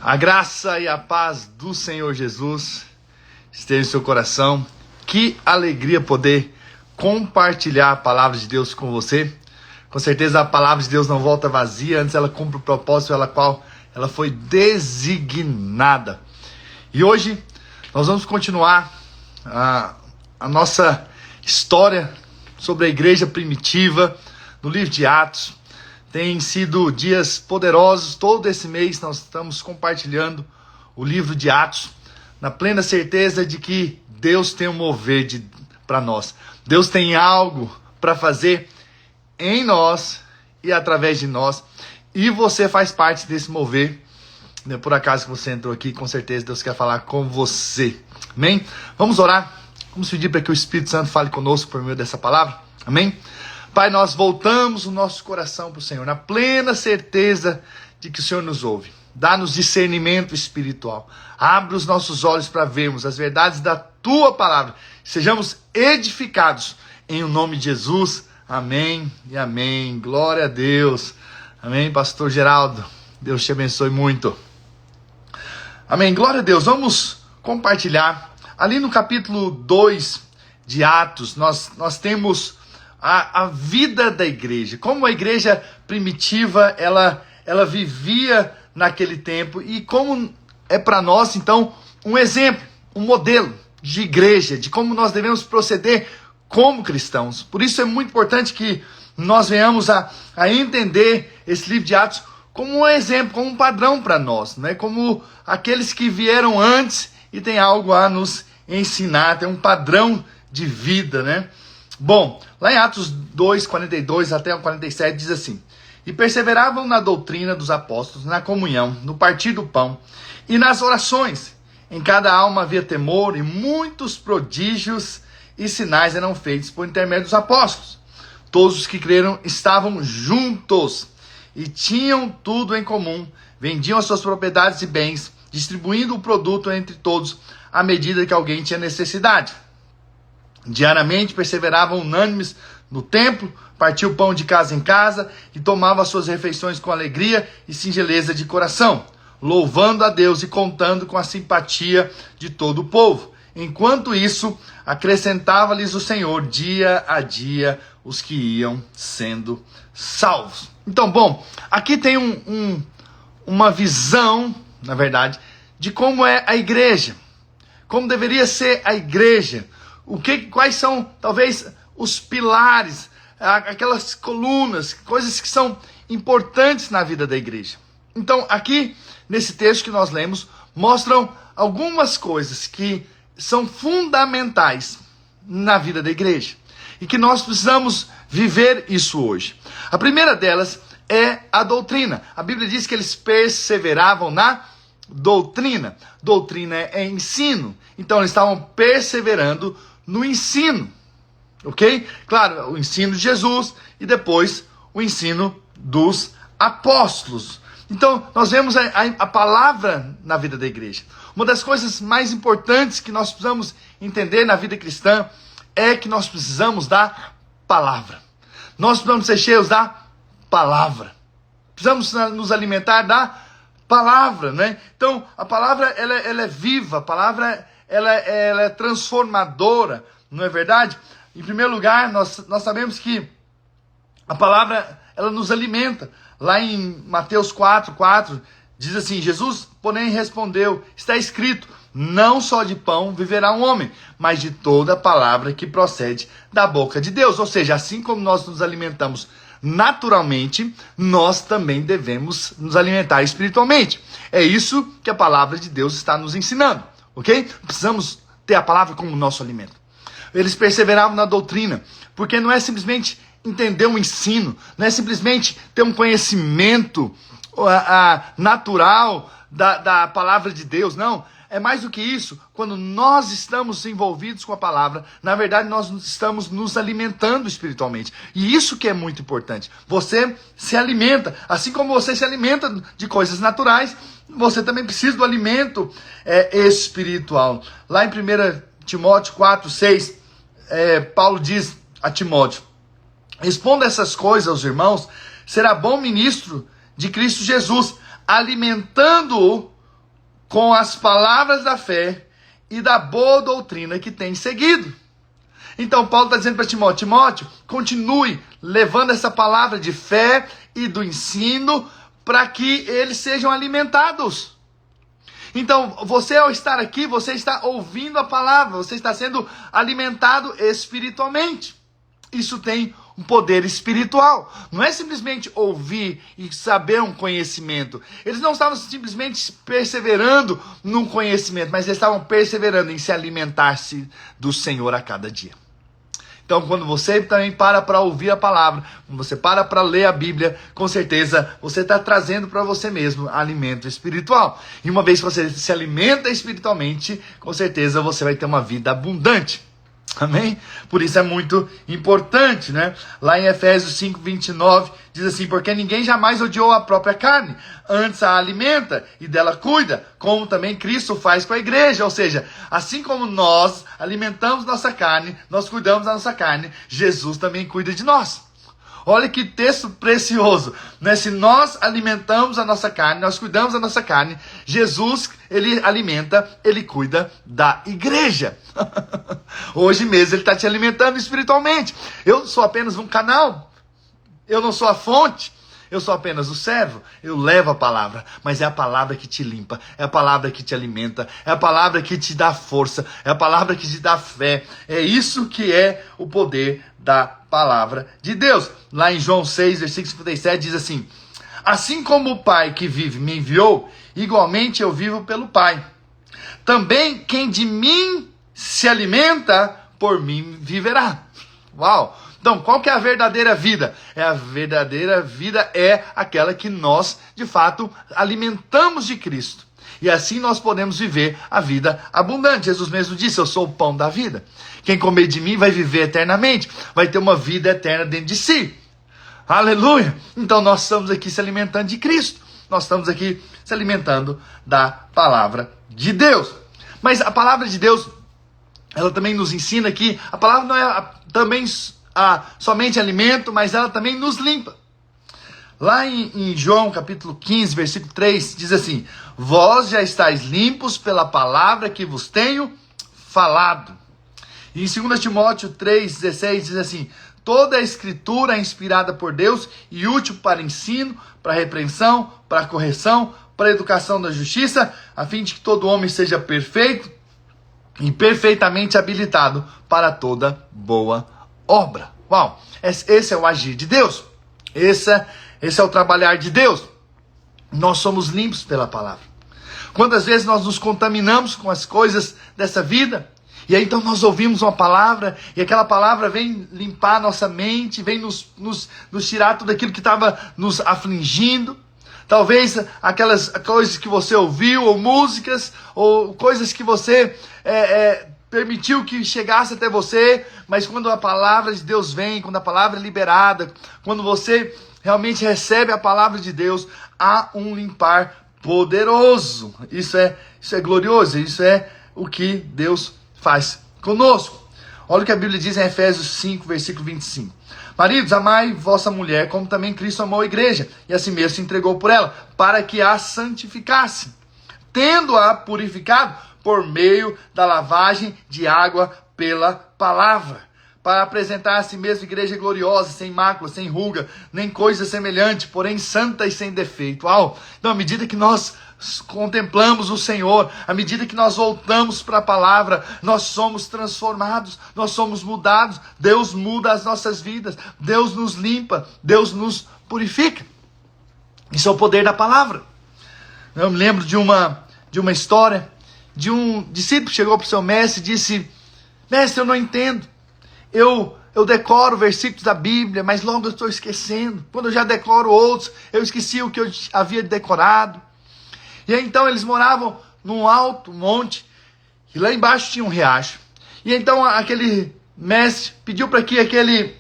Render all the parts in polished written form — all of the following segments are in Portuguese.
A graça e a paz do Senhor Jesus esteja em seu coração. Que alegria poder compartilhar a palavra de Deus com você. Com certeza a palavra de Deus não volta vazia, antes ela cumpre o propósito pela qual ela foi designada. E hoje nós vamos continuar a nossa história sobre a igreja primitiva no livro de Atos. Tem sido dias poderosos. Todo esse mês nós estamos compartilhando o livro de Atos, na plena certeza de que Deus tem um mover para nós. Deus tem algo para fazer em nós e através de nós. E você faz parte desse mover. Por acaso que você entrou aqui, com certeza Deus quer falar com você. Amém? Vamos orar. Vamos pedir para que o Espírito Santo fale conosco por meio dessa palavra. Amém? Pai, nós voltamos o nosso coração para o Senhor, na plena certeza de que o Senhor nos ouve. Dá-nos discernimento espiritual. Abre os nossos olhos para vermos as verdades da Tua palavra. Sejamos edificados em o nome de Jesus. Amém e amém. Glória a Deus. Amém, pastor Geraldo. Deus te abençoe muito. Amém. Glória a Deus. Vamos compartilhar. Ali no capítulo 2 de Atos, nós temos a vida da igreja, como a igreja primitiva ela vivia naquele tempo e como é para nós, então, um exemplo, um modelo de igreja, de como nós devemos proceder como cristãos. Por isso é muito importante que nós venhamos a entender esse livro de Atos como um exemplo, como um padrão para nós, né? Como aqueles que vieram antes e tem algo a nos ensinar, tem um padrão de vida, né? Bom, lá em Atos 2, 42 até o 47 diz assim: E perseveravam na doutrina dos apóstolos, na comunhão, no partir do pão e nas orações. Em cada alma havia temor e muitos prodígios e sinais eram feitos por intermédio dos apóstolos. Todos os que creram estavam juntos e tinham tudo em comum, vendiam as suas propriedades e bens, distribuindo o produto entre todos à medida que alguém tinha necessidade. Diariamente perseveravam unânimes no templo, partiam o pão de casa em casa e tomavam as suas refeições com alegria e singeleza de coração, louvando a Deus e contando com a simpatia de todo o povo. Enquanto isso, acrescentava-lhes o Senhor dia a dia os que iam sendo salvos. Então, bom, aqui tem uma visão, na verdade, de como é a igreja, como deveria ser a igreja. Quais são, talvez, os pilares, aquelas colunas, coisas que são importantes na vida da igreja. Então, aqui, nesse texto que nós lemos, mostram algumas coisas que são fundamentais na vida da igreja e que nós precisamos viver isso hoje. A primeira delas é a doutrina. A Bíblia diz que eles perseveravam na doutrina. Doutrina é ensino. Então, eles estavam perseverando no ensino, ok? Claro, o ensino de Jesus e depois o ensino dos apóstolos. Então, nós vemos a palavra na vida da igreja. Uma das coisas mais importantes que nós precisamos entender na vida cristã é que nós precisamos da palavra. Nós precisamos ser cheios da palavra. Precisamos nos alimentar da palavra, né? Então, a palavra ela é viva, a palavra ela é transformadora, não é verdade? Em primeiro lugar, nós sabemos que a palavra ela nos alimenta. Lá em Mateus 4:4 diz assim: Jesus, porém, respondeu: está escrito, não só de pão viverá um homem, mas de toda a palavra que procede da boca de Deus. Ou seja, assim como nós nos alimentamos naturalmente, nós também devemos nos alimentar espiritualmente. É isso que a palavra de Deus está nos ensinando, ok? Precisamos ter a palavra como nosso alimento. Eles perseveravam na doutrina, porque não é simplesmente entender um ensino, não é simplesmente ter um conhecimento natural da palavra de Deus, não. É mais do que isso. Quando nós estamos envolvidos com a palavra, na verdade nós estamos nos alimentando espiritualmente. E isso que é muito importante. Você se alimenta, assim como você se alimenta de coisas naturais, você também precisa do alimento espiritual. Lá em 1 Timóteo 4:6, Paulo diz a Timóteo: responda essas coisas aos irmãos, será bom ministro de Cristo Jesus, alimentando-o com as palavras da fé e da boa doutrina que tem seguido. Então Paulo está dizendo para Timóteo, Timóteo, continue levando essa palavra de fé e do ensino para que eles sejam alimentados. Então, você ao estar aqui, você está ouvindo a palavra, você está sendo alimentado espiritualmente. Isso tem um poder espiritual. Não é simplesmente ouvir e saber um conhecimento. Eles não estavam simplesmente perseverando num conhecimento, mas eles estavam perseverando em se alimentar-se do Senhor a cada dia. Então, quando você também para ouvir a palavra, quando você para ler a Bíblia, com certeza você está trazendo para você mesmo alimento espiritual. E uma vez que você se alimenta espiritualmente, com certeza você vai ter uma vida abundante. Amém? Por isso é muito importante, né? Lá em Efésios 5:29 diz assim: porque ninguém jamais odiou a própria carne, antes a alimenta e dela cuida, como também Cristo faz com a igreja. Ou seja, assim como nós alimentamos nossa carne, nós cuidamos da nossa carne, Jesus também cuida de nós. Olha que texto precioso, né? Se nós alimentamos a nossa carne, nós cuidamos da nossa carne, Jesus, ele alimenta, ele cuida da igreja. Hoje mesmo ele está te alimentando espiritualmente. Eu sou apenas um canal, eu não sou a fonte, eu sou apenas o servo. Eu levo a palavra, mas é a palavra que te limpa, é a palavra que te alimenta, é a palavra que te dá força, é a palavra que te dá fé. É isso que é o poder da palavra de Deus. Lá em João 6, versículo 57 diz assim: assim como o Pai que vive me enviou, igualmente eu vivo pelo Pai. Também quem de mim se alimenta, por mim viverá. Uau! Então, qual que é a verdadeira vida? A verdadeira vida é aquela que nós, de fato, alimentamos de Cristo. E assim nós podemos viver a vida abundante. Jesus mesmo disse: eu sou o pão da vida. Quem comer de mim vai viver eternamente, vai ter uma vida eterna dentro de si. Aleluia! Então nós estamos aqui se alimentando de Cristo. Nós estamos aqui se alimentando da palavra de Deus. Mas a palavra de Deus, ela também nos ensina que a palavra não é também somente alimento, mas ela também nos limpa. Lá em João capítulo 15, versículo 3, diz assim: vós já estáis limpos pela palavra que vos tenho falado. E em 2 Timóteo 3,16 diz assim: toda a escritura é inspirada por Deus e útil para ensino, para repreensão, para correção, para educação da justiça, a fim de que todo homem seja perfeito e perfeitamente habilitado para toda boa obra. Uau! Esse é o agir de Deus. Esse é o trabalhar de Deus. Nós somos limpos pela palavra. Quantas vezes nós nos contaminamos com as coisas dessa vida? E aí então nós ouvimos uma palavra, e aquela palavra vem limpar a nossa mente, vem nos tirar tudo aquilo que estava nos afligindo. Talvez aquelas coisas que você ouviu, ou músicas, ou coisas que você permitiu que chegasse até você, mas quando a palavra de Deus vem, quando a palavra é liberada, quando você realmente recebe a palavra de Deus, há um limpar poderoso. Isso é glorioso, isso é o que Deus faz conosco. Olha o que a Bíblia diz em Efésios 5, versículo 25. Maridos, amai vossa mulher, como também Cristo amou a igreja, e assim mesmo se entregou por ela, para que a santificasse, tendo-a purificado por meio da lavagem de água pela palavra, para apresentar a si mesmo igreja gloriosa, sem mácula, sem ruga, nem coisa semelhante, porém santa e sem defeito. Então, à medida que nós contemplamos o Senhor, à medida que nós voltamos para a palavra, nós somos transformados, nós somos mudados. Deus muda as nossas vidas, Deus nos limpa, Deus nos purifica. Isso é o poder da palavra. Eu me lembro de uma história de um discípulo que chegou para o seu mestre e disse: mestre, eu não entendo. Eu decoro versículos da Bíblia, mas logo eu estou esquecendo. Quando eu já decoro outros, eu esqueci o que eu havia decorado. E aí, então eles moravam num alto monte, e lá embaixo tinha um riacho. E então aquele mestre pediu para que aquele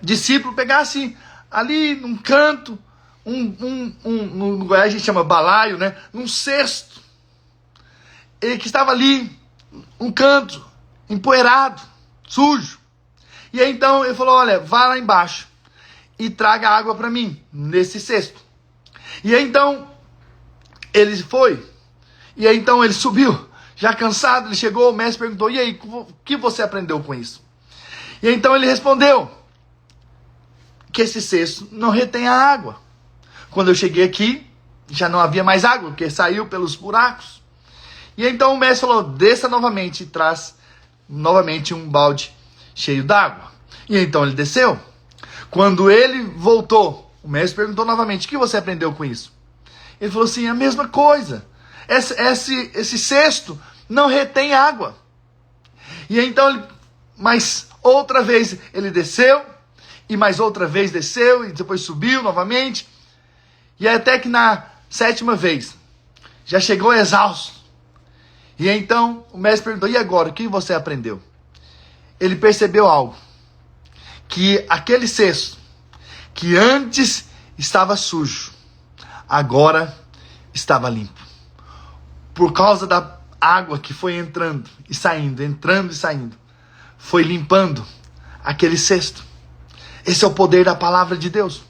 discípulo pegasse ali num canto, no Goiás a gente chama balaio, né? Num cesto, e que estava ali, um canto, empoeirado, sujo. E aí então ele falou: olha, vá lá embaixo e traga água para mim, nesse cesto. E aí então ele foi, E aí então ele subiu, já cansado, ele chegou, o mestre perguntou, e aí, o que você aprendeu com isso? E aí, então ele respondeu que esse cesto não retém a água. Quando eu cheguei aqui, já não havia mais água, porque saiu pelos buracos. E aí, então o mestre falou, desça novamente e traz novamente um balde cheio d'água. E aí, então ele desceu. Quando ele voltou, o mestre perguntou novamente, o que você aprendeu com isso? Ele falou assim, a mesma coisa. Esse cesto não retém água. E aí, então, mas outra vez ele desceu, e mais outra vez desceu, e depois subiu novamente. E até que na 7ª vez, já chegou exausto. E aí, então o mestre perguntou, e agora, o que você aprendeu? Ele percebeu algo. Que aquele cesto, que antes estava sujo, agora estava limpo. Por causa da água que foi entrando e saindo, foi limpando aquele cesto. Esse é o poder da palavra de Deus.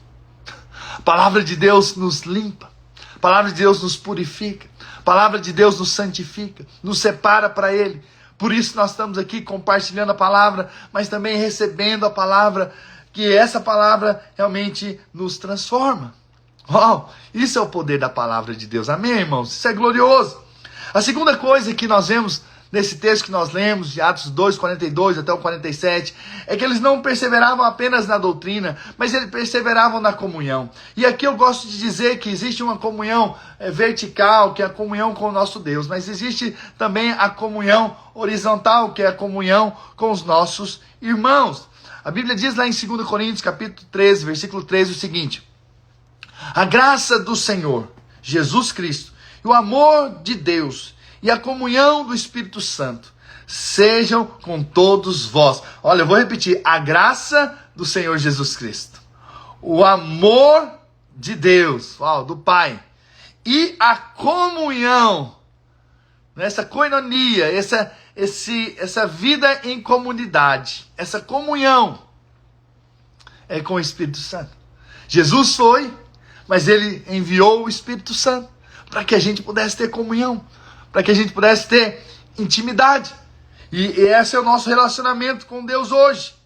A palavra de Deus nos limpa. A palavra de Deus nos purifica. A palavra de Deus nos santifica. Nos separa para Ele. Por isso nós estamos aqui compartilhando a palavra, mas também recebendo a palavra, que essa palavra realmente nos transforma. Uau, isso é o poder da palavra de Deus. Amém, irmãos? Isso é glorioso. A segunda coisa que nós vemos nesse texto que nós lemos, de Atos 2, 42 até o 47, é que eles não perseveravam apenas na doutrina, mas eles perseveravam na comunhão. E aqui eu gosto de dizer que existe uma comunhão vertical, que é a comunhão com o nosso Deus, mas existe também a comunhão horizontal, que é a comunhão com os nossos irmãos. A Bíblia diz lá em 2 Coríntios, capítulo 13, versículo 13, o seguinte: a graça do Senhor Jesus Cristo e o amor de Deus e a comunhão do Espírito Santo sejam com todos vós. Olha, eu vou repetir. A graça do Senhor Jesus Cristo, o amor de Deus, do Pai, e a comunhão, essa koinonia, essa vida em comunidade, essa comunhão é com o Espírito Santo. Jesus foi, mas ele enviou o Espírito Santo para que a gente pudesse ter comunhão, para que a gente pudesse ter intimidade. E esse é o nosso relacionamento com Deus hoje.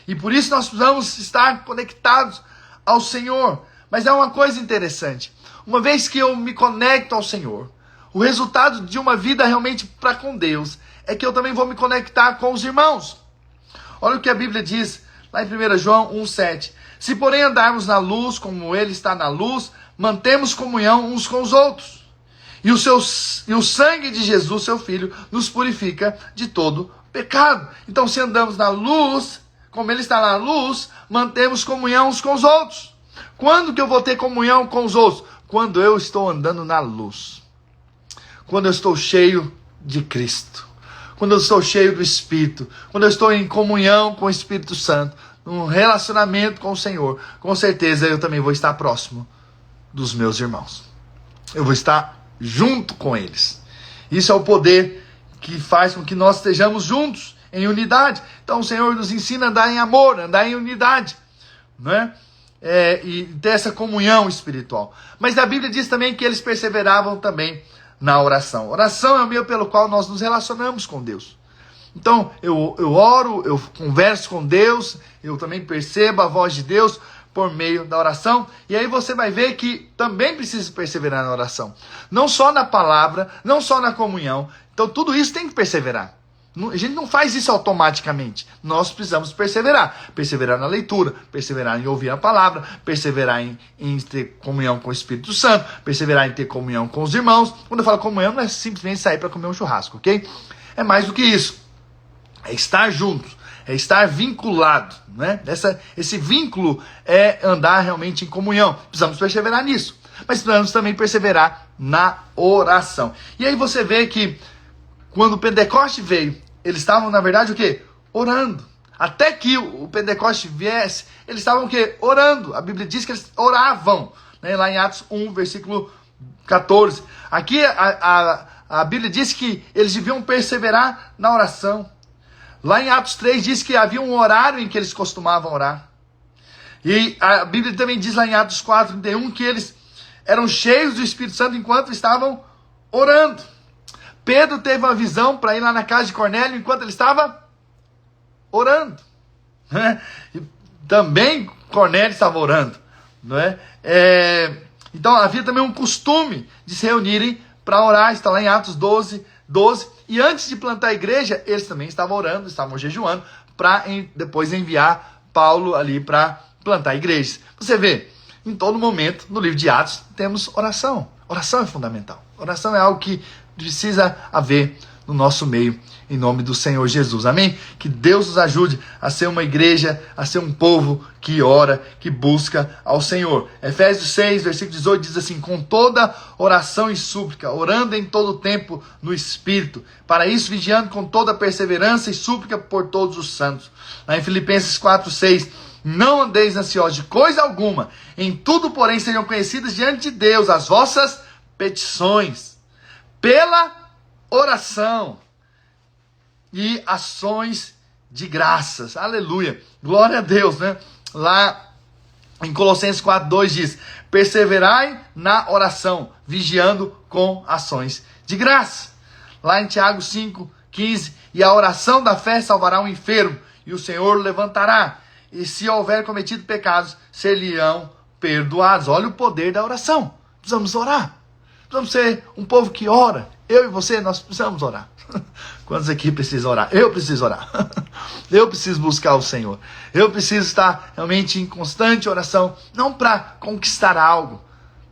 E por isso nós precisamos estar conectados ao Senhor. Mas é uma coisa interessante. Uma vez que eu me conecto ao Senhor, o resultado de uma vida realmente para com Deus é que eu também vou me conectar com os irmãos. Olha o que a Bíblia diz lá em 1 João 1,7. Se porém andarmos na luz, como Ele está na luz, mantemos comunhão uns com os outros. E o sangue de Jesus, seu Filho, nos purifica de todo pecado. Então, se andamos na luz, como Ele está na luz, mantemos comunhão uns com os outros. Quando que eu vou ter comunhão com os outros? Quando eu estou andando na luz. Quando eu estou cheio de Cristo. Quando eu estou cheio do Espírito. Quando eu estou em comunhão com o Espírito Santo. Num relacionamento com o Senhor. Com certeza eu também vou estar próximo dos meus irmãos. Eu vou estar junto com eles. Isso é o poder que faz com que nós estejamos juntos, em unidade. Então o Senhor nos ensina a andar em amor, a andar em unidade, né? E ter essa comunhão espiritual. Mas a Bíblia diz também que eles perseveravam também na oração. Oração é o meio pelo qual nós nos relacionamos com Deus. Então eu oro, eu converso com Deus, eu também percebo a voz de Deus por meio da oração, e aí você vai ver que também precisa perseverar na oração. Não só na palavra, não só na comunhão. Então tudo isso tem que perseverar. A gente não faz isso automaticamente. Nós precisamos perseverar. Perseverar na leitura, perseverar em ouvir a palavra, perseverar em ter comunhão com o Espírito Santo, perseverar em ter comunhão com os irmãos. Quando eu falo comunhão, não é simplesmente sair para comer um churrasco, ok? É mais do que isso. É estar juntos. É estar vinculado, né? Esse vínculo é andar realmente em comunhão. Precisamos perseverar nisso. Mas precisamos também perseverar na oração. E aí você vê que quando o Pentecoste veio, eles estavam, na verdade, o quê? Orando. Até que o Pentecoste viesse, eles estavam o quê? Orando. A Bíblia diz que eles oravam, né? Lá em Atos 1, versículo 14. Aqui a Bíblia diz que eles deviam perseverar na oração. Lá em Atos 3 diz que havia um horário em que eles costumavam orar. E a Bíblia também diz lá em Atos 4, 31 que eles eram cheios do Espírito Santo enquanto estavam orando. Pedro teve uma visão para ir lá na casa de Cornélio enquanto ele estava orando. Né? E também Cornélio estava orando. Não é? Então havia também um costume de se reunirem para orar. Está lá em Atos 12. E antes de plantar a igreja, eles também estavam orando, estavam jejuando, para depois enviar Paulo ali para plantar igrejas. Você vê, em todo momento, no livro de Atos, temos oração. Oração é fundamental. Oração é algo que precisa haver no nosso meio, em nome do Senhor Jesus. Amém? Que Deus nos ajude a ser uma igreja, a ser um povo que ora, que busca ao Senhor. Efésios 6, versículo 18 diz assim: com toda oração e súplica, orando em todo tempo no Espírito, para isso vigiando com toda perseverança e súplica por todos os santos. Lá em Filipenses 4, 6, não andeis ansiosos de coisa alguma, em tudo, porém, sejam conhecidas diante de Deus as vossas petições, pela oração e ações de graças. Aleluia. Glória a Deus, né? Lá em Colossenses 4:2 diz: perseverai na oração, vigiando com ações de graça. Lá em Tiago 5:15, e a oração da fé salvará o enfermo, e o Senhor o levantará. E se houver cometido pecados, ser-lhe-ão perdoados. Olha o poder da oração. Precisamos orar. Precisamos ser um povo que ora. Eu e você, nós precisamos orar. Quantos aqui precisam orar? Eu preciso orar. Eu preciso buscar o Senhor. Eu preciso estar realmente em constante oração. Não para conquistar algo,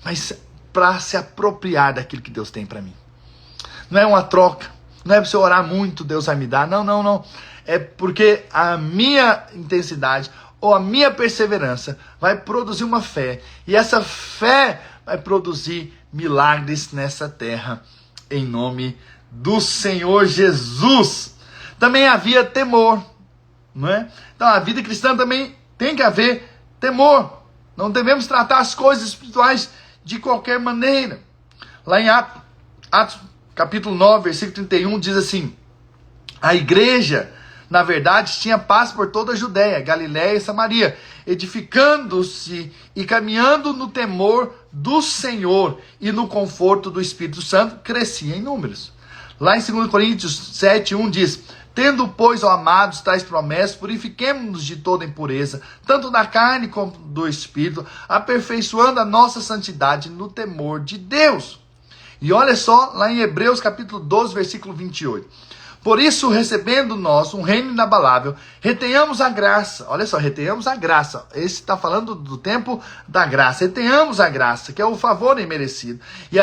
mas para se apropriar daquilo que Deus tem para mim. Não é uma troca. Não é para você orar muito, Deus vai me dar. Não. É porque a minha intensidade ou a minha perseverança vai produzir uma fé. E essa fé vai produzir milagres nessa terra, em nome do Senhor Jesus. Também havia temor, não é? Então a vida cristã também tem que haver temor. Não devemos tratar as coisas espirituais de qualquer maneira. Lá em Atos capítulo 9, versículo 31, diz assim: a igreja, na verdade, tinha paz por toda a Judéia, Galiléia e Samaria, edificando-se e caminhando no temor do Senhor e no conforto do Espírito Santo, crescia em números. Lá em 2 Coríntios 7:1 diz: tendo, pois, ó amados, tais promessas, purifiquemo-nos de toda impureza, tanto da carne como do Espírito, aperfeiçoando a nossa santidade no temor de Deus. E olha só, lá em Hebreus capítulo 12, versículo 28. Por isso, recebendo nós um reino inabalável, retenhamos a graça. Olha só, retenhamos a graça. Esse está falando do tempo da graça. Retenhamos a graça, que é o favor imerecido. E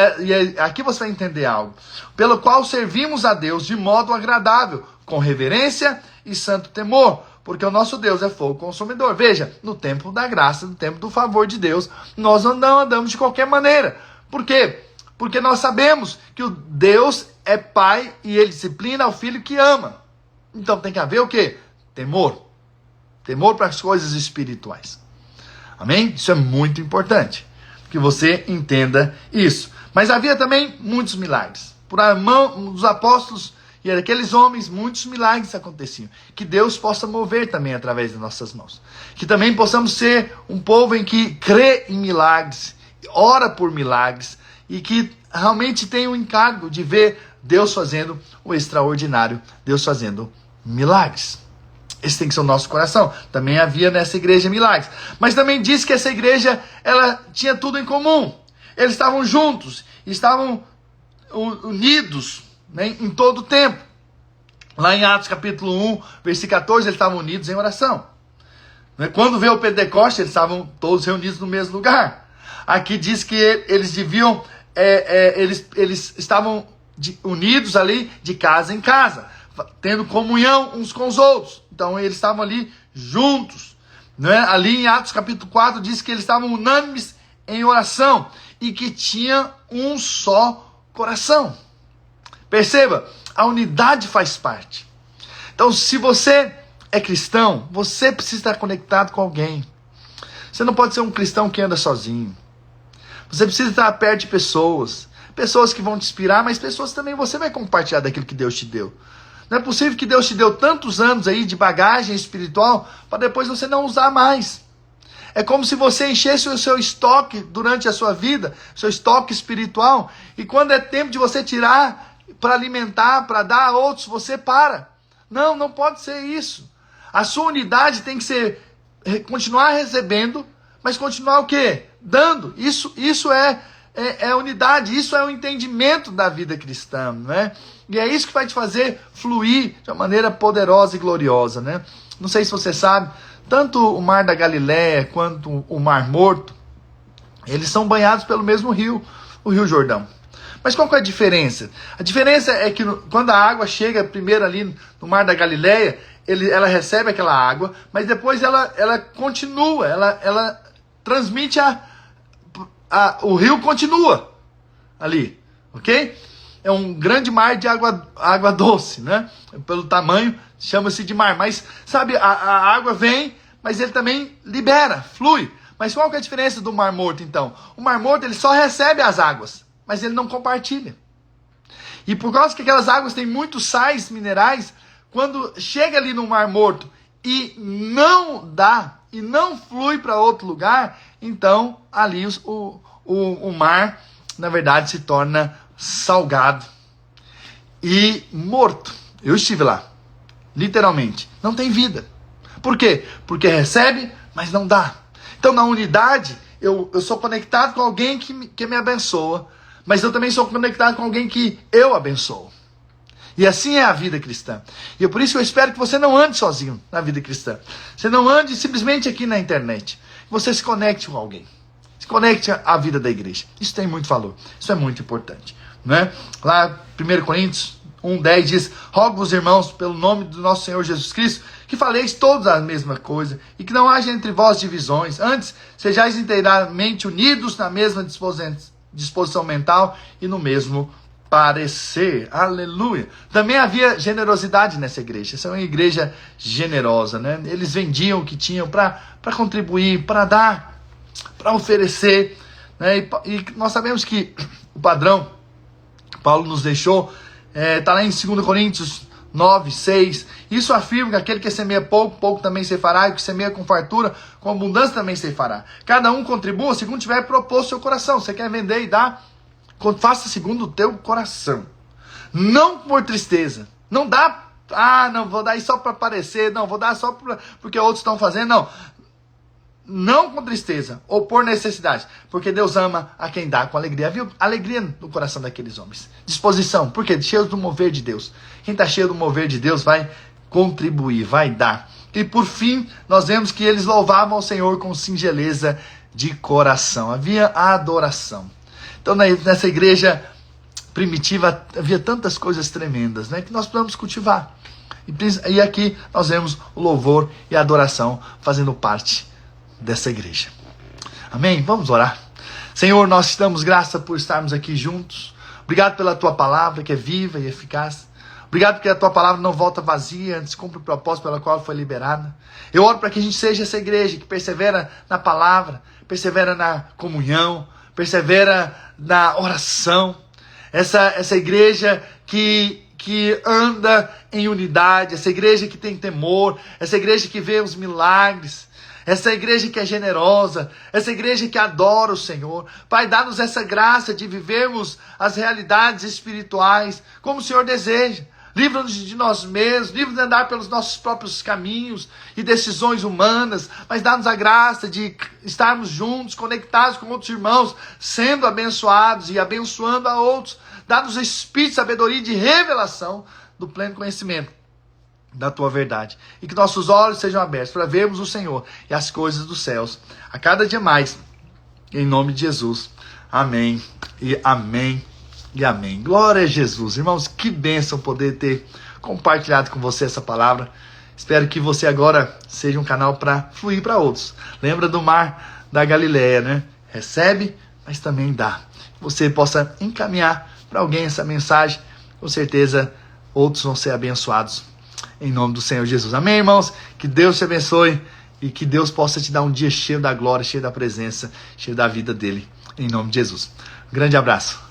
aqui você vai entender algo. Pelo qual servimos a Deus de modo agradável, com reverência e santo temor. Porque o nosso Deus é fogo consumidor. Veja, no tempo da graça, no tempo do favor de Deus, nós não andamos de qualquer maneira. Por quê? Porque nós sabemos que o Deus é pai e ele disciplina o filho que ama. Então tem que haver o quê? Temor. Temor para as coisas espirituais. Amém? Isso é muito importante. Que você entenda isso. Mas havia também muitos milagres. Por mão dos apóstolos e aqueles homens, muitos milagres aconteciam. Que Deus possa mover também através de nossas mãos. Que também possamos ser um povo em que crê em milagres, ora por milagres, e que realmente tem o encargo de ver Deus fazendo o extraordinário, Deus fazendo milagres. Esse tem que ser o nosso coração. Também havia nessa igreja milagres. Mas também diz que essa igreja, ela tinha tudo em comum. Eles estavam juntos, estavam unidos, né, em todo o tempo. Lá em Atos capítulo 1, versículo 14, eles estavam unidos em oração. Quando veio o Pentecostes, eles estavam todos reunidos no mesmo lugar. Aqui diz que eles deviam... eles estavam unidos ali de casa em casa, tendo comunhão uns com os outros. Então eles estavam ali juntos, né? Ali em Atos capítulo 4 diz que eles estavam unânimes em oração e que tinha um só coração. Perceba, a unidade faz parte. Então, se você é cristão, você precisa estar conectado com alguém. Você não pode ser um cristão que anda sozinho. Você precisa estar perto de pessoas que vão te inspirar, mas pessoas também você vai compartilhar daquilo que Deus te deu. Não é possível que Deus te deu tantos anos aí de bagagem espiritual para depois você não usar mais. É como se você enchesse o seu estoque durante a sua vida, seu estoque espiritual, e quando é tempo de você tirar para alimentar, para dar a outros, você para. Não, não pode ser isso. A sua unidade tem que ser continuar recebendo, mas continuar o quê? Dando. Isso é unidade, isso é o entendimento da vida cristã, né? E é isso que vai te fazer fluir de uma maneira poderosa e gloriosa, né? Não sei se você sabe, tanto o Mar da Galileia quanto o Mar Morto, eles são banhados pelo mesmo rio, o Rio Jordão. Mas qual que é a diferença? A diferença é que quando a água chega primeiro ali no Mar da Galileia, ela recebe aquela água, mas depois ela continua, ela transmite o rio continua ali, ok? É um grande mar de água doce, né? Pelo tamanho, chama-se de mar. Mas, sabe, a água vem, mas ele também libera, flui. Mas qual que é a diferença do Mar Morto, então? O Mar Morto, ele só recebe as águas, mas ele não compartilha. E por causa que aquelas águas têm muitos sais minerais, quando chega ali no Mar Morto e não dá, e não flui para outro lugar, então ali o mar, na verdade, se torna salgado e morto. Eu estive lá, literalmente. Não tem vida. Por quê? Porque recebe, mas não dá. Então, na unidade, eu sou conectado com alguém que me abençoa, mas eu também sou conectado com alguém que eu abençoo. E assim é a vida cristã. E é por isso que eu espero que você não ande sozinho na vida cristã. Você não ande simplesmente aqui na internet. Você se conecte com alguém. Se conecte à vida da igreja. Isso tem muito valor. Isso é muito importante. Né? Lá, 1 Coríntios 1:10 diz: rogo-vos, irmãos, pelo nome do nosso Senhor Jesus Cristo, que faleis todos a mesma coisa, e que não haja entre vós divisões. Antes, sejais inteiramente unidos na mesma disposição mental e no mesmo parecer. Aleluia. Também havia generosidade nessa igreja. Essa é uma igreja generosa, né? Eles vendiam o que tinham para contribuir, para dar, para oferecer, né? E nós sabemos que o padrão Paulo nos deixou, está lá em 2 Coríntios 9:6. Isso afirma que aquele que semeia pouco, pouco também ceifará, e o que semeia com fartura, com abundância também ceifará. Cada um contribua segundo tiver proposto seu coração. Você quer vender e dar? Faça segundo o teu coração. Não por tristeza. Não dá, não, vou dar isso só para aparecer. Não, vou dar só porque outros estão fazendo. Não. Não com tristeza ou por necessidade, porque Deus ama a quem dá com alegria. Havia alegria no coração daqueles homens. Disposição, porque cheio do mover de Deus. Quem está cheio do mover de Deus vai contribuir, vai dar. E por fim, nós vemos que eles louvavam ao Senhor com singeleza de coração. Havia a adoração. Então nessa igreja primitiva havia tantas coisas tremendas, né, que nós precisamos cultivar. E aqui nós vemos o louvor e a adoração fazendo parte dessa igreja. Amém? Vamos orar. Senhor, nós te damos graça por estarmos aqui juntos. Obrigado pela tua palavra, que é viva e eficaz. Obrigado porque a tua palavra não volta vazia, antes cumpre o propósito pela qual foi liberada. Eu oro para que a gente seja essa igreja que persevera na palavra, persevera na comunhão, persevera na oração. Essa igreja que anda em unidade, essa igreja que tem temor, essa igreja que vê os milagres, essa igreja que é generosa, essa igreja que adora o Senhor. Pai, dá-nos essa graça de vivermos as realidades espirituais como o Senhor deseja. Livra-nos de nós mesmos, livra-nos de andar pelos nossos próprios caminhos e decisões humanas, mas dá-nos a graça de estarmos juntos, conectados com outros irmãos, sendo abençoados e abençoando a outros. Dá-nos espírito de sabedoria e de revelação do pleno conhecimento da tua verdade. E que nossos olhos sejam abertos para vermos o Senhor e as coisas dos céus a cada dia mais. Em nome de Jesus. Amém. E amém. E amém. Glória a Jesus. Irmãos, que bênção poder ter compartilhado com você essa palavra. Espero que você agora seja um canal para fluir para outros. Lembra do Mar da Galileia, né? Recebe, mas também dá. Você possa encaminhar para alguém essa mensagem. Com certeza outros vão ser abençoados. Em nome do Senhor Jesus. Amém, irmãos? Que Deus te abençoe e que Deus possa te dar um dia cheio da glória, cheio da presença, cheio da vida dele. Em nome de Jesus. Um grande abraço.